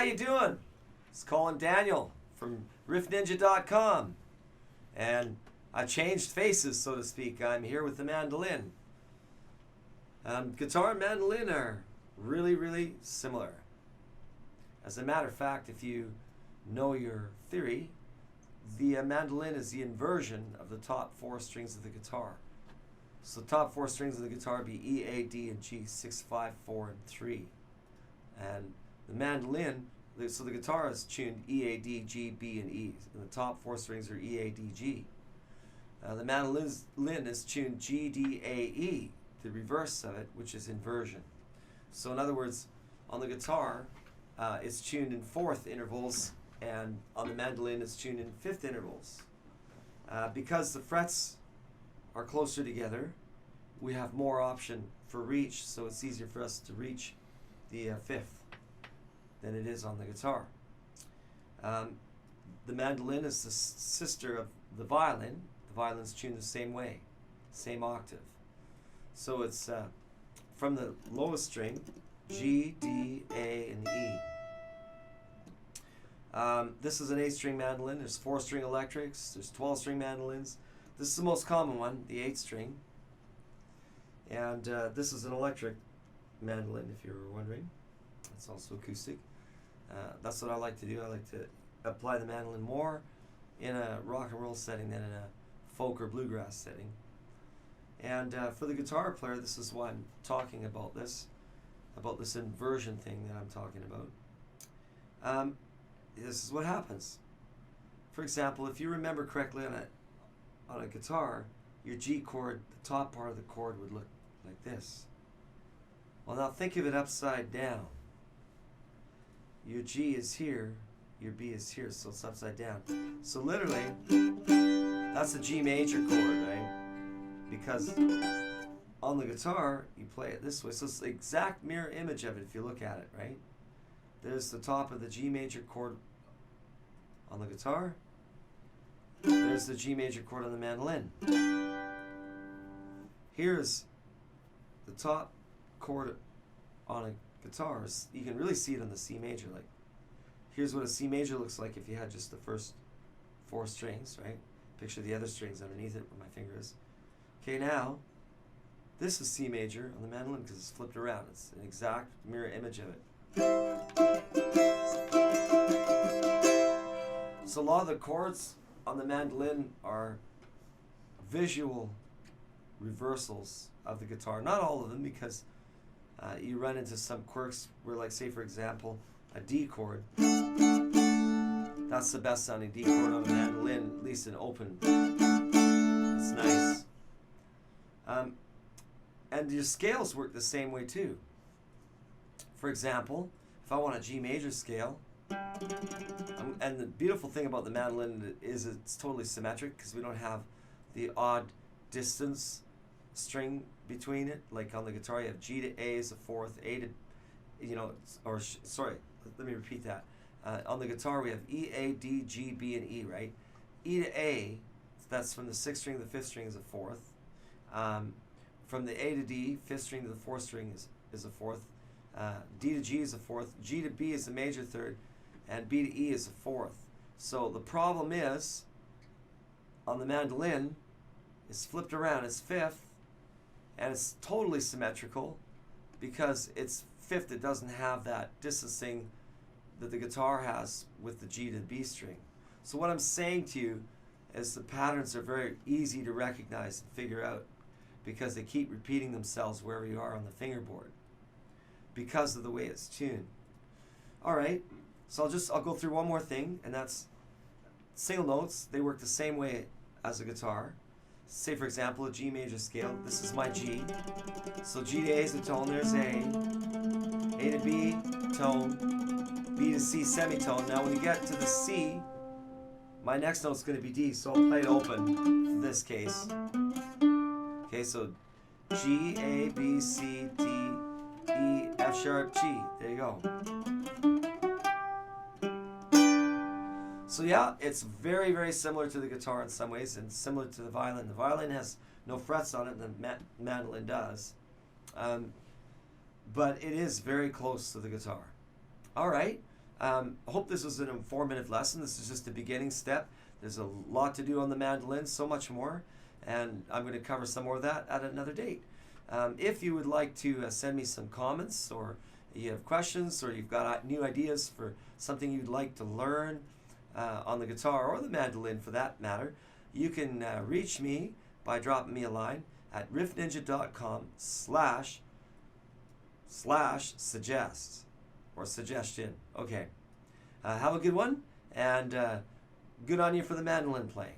how you doing? It's Colin Daniel from riffninja.com. And I changed faces, so to speak. I'm here with the mandolin. Guitar and mandolin are really, really similar. As a matter of fact, if you know your theory, the mandolin is the inversion of the top four strings of the guitar. So the top four strings of the guitar be E, A, D, and G, 6, 5, 4, and 3. And the mandolin, so the guitar is tuned E, A, D, G, B, and E. And the top four strings are E, A, D, G. The mandolin is tuned G, D, A, E, the reverse of it, which is inversion. So in other words, on the guitar, it's tuned in fourth intervals, and on the mandolin, it's tuned in fifth intervals. Because the frets are closer together, we have more option for reach, so it's easier for us to reach the fifth than it is on the guitar. The mandolin is the sister of the violin. The violin's tuned the same way, same octave. So it's from the lowest string, G, D, A, and E. This is an 8-string mandolin. There's 4-string electrics. There's 12-string mandolins. This is the most common one, the 8-string. And this is an electric mandolin, if you were wondering. It's also acoustic. That's what I like to do. I like to apply the mandolin more in a rock and roll setting than in a folk or bluegrass setting. And for the guitar player, this is why I'm talking about this inversion thing that I'm talking about. This is what happens. For example, if you remember correctly on a guitar, your G chord, the top part of the chord would look like this. Well, now think of it upside down. Your G is here, your B is here, so it's upside down. So literally, that's a G major chord, right? Because on the guitar, you play it this way. So it's the exact mirror image of it if you look at it, right? There's the top of the G major chord on the guitar. There's the G major chord on the mandolin. Here's the top chord on a guitar. You can really see it on the C major. Like, here's what a C major looks like if you had just the first 4 strings, right? Picture the other strings underneath it where my finger is. Okay, now, this is C major on the mandolin because it's flipped around. It's an exact mirror image of it. So a lot of the chords on the mandolin are visual reversals of the guitar. Not all of them, because you run into some quirks where, like, say for example, a D chord. That's the best sounding D chord on a mandolin, at least in open. It's nice. And your scales work the same way too. For example, if I want a G major scale, and the beautiful thing about the mandolin is it's totally symmetric because we don't have the odd distance string between it. Like on the guitar, you have G to A is a fourth, A to, sorry, let me repeat that. On the guitar, we have E, A, D, G, B, and E, right? E to A, that's from the 6th string to the 5th string is a fourth. From the A to D, 5th string to the 4th string is a fourth. D to G is a fourth. G to B is a major third. And B to E is a fourth. So the problem is, on the mandolin, it's flipped around, it's fifth, and it's totally symmetrical because it's fifth. It doesn't have that distancing that the guitar has with the G to B string. So what I'm saying to you is the patterns are very easy to recognize and figure out because they keep repeating themselves wherever you are on the fingerboard because of the way it's tuned. All right, so I'll go through one more thing, and that's single notes. They work the same way as a guitar. Say for example, a G major scale. This is my G. So G to A is a tone, there's A to B, tone, B to C, semitone. Now when you get to the C, my next note's going to be D, so I'll play it open in this case. Okay, so G, A, B, C, D, E, F sharp, G. There you go. So yeah, it's very, very similar to the guitar in some ways and similar to the violin. The violin has no frets on it, the mandolin does. But it is very close to the guitar. All right. I hope this was an informative lesson. This is just the beginning step. There's a lot to do on the mandolin, so much more, and I'm going to cover some more of that at another date. If you would like to send me some comments, or you have questions, or you've got new ideas for something you'd like to learn on the guitar or the mandolin for that matter, you can reach me by dropping me a line at riffninja.com/suggest or suggestion. Okay. Have a good one, and good on you for the mandolin playing.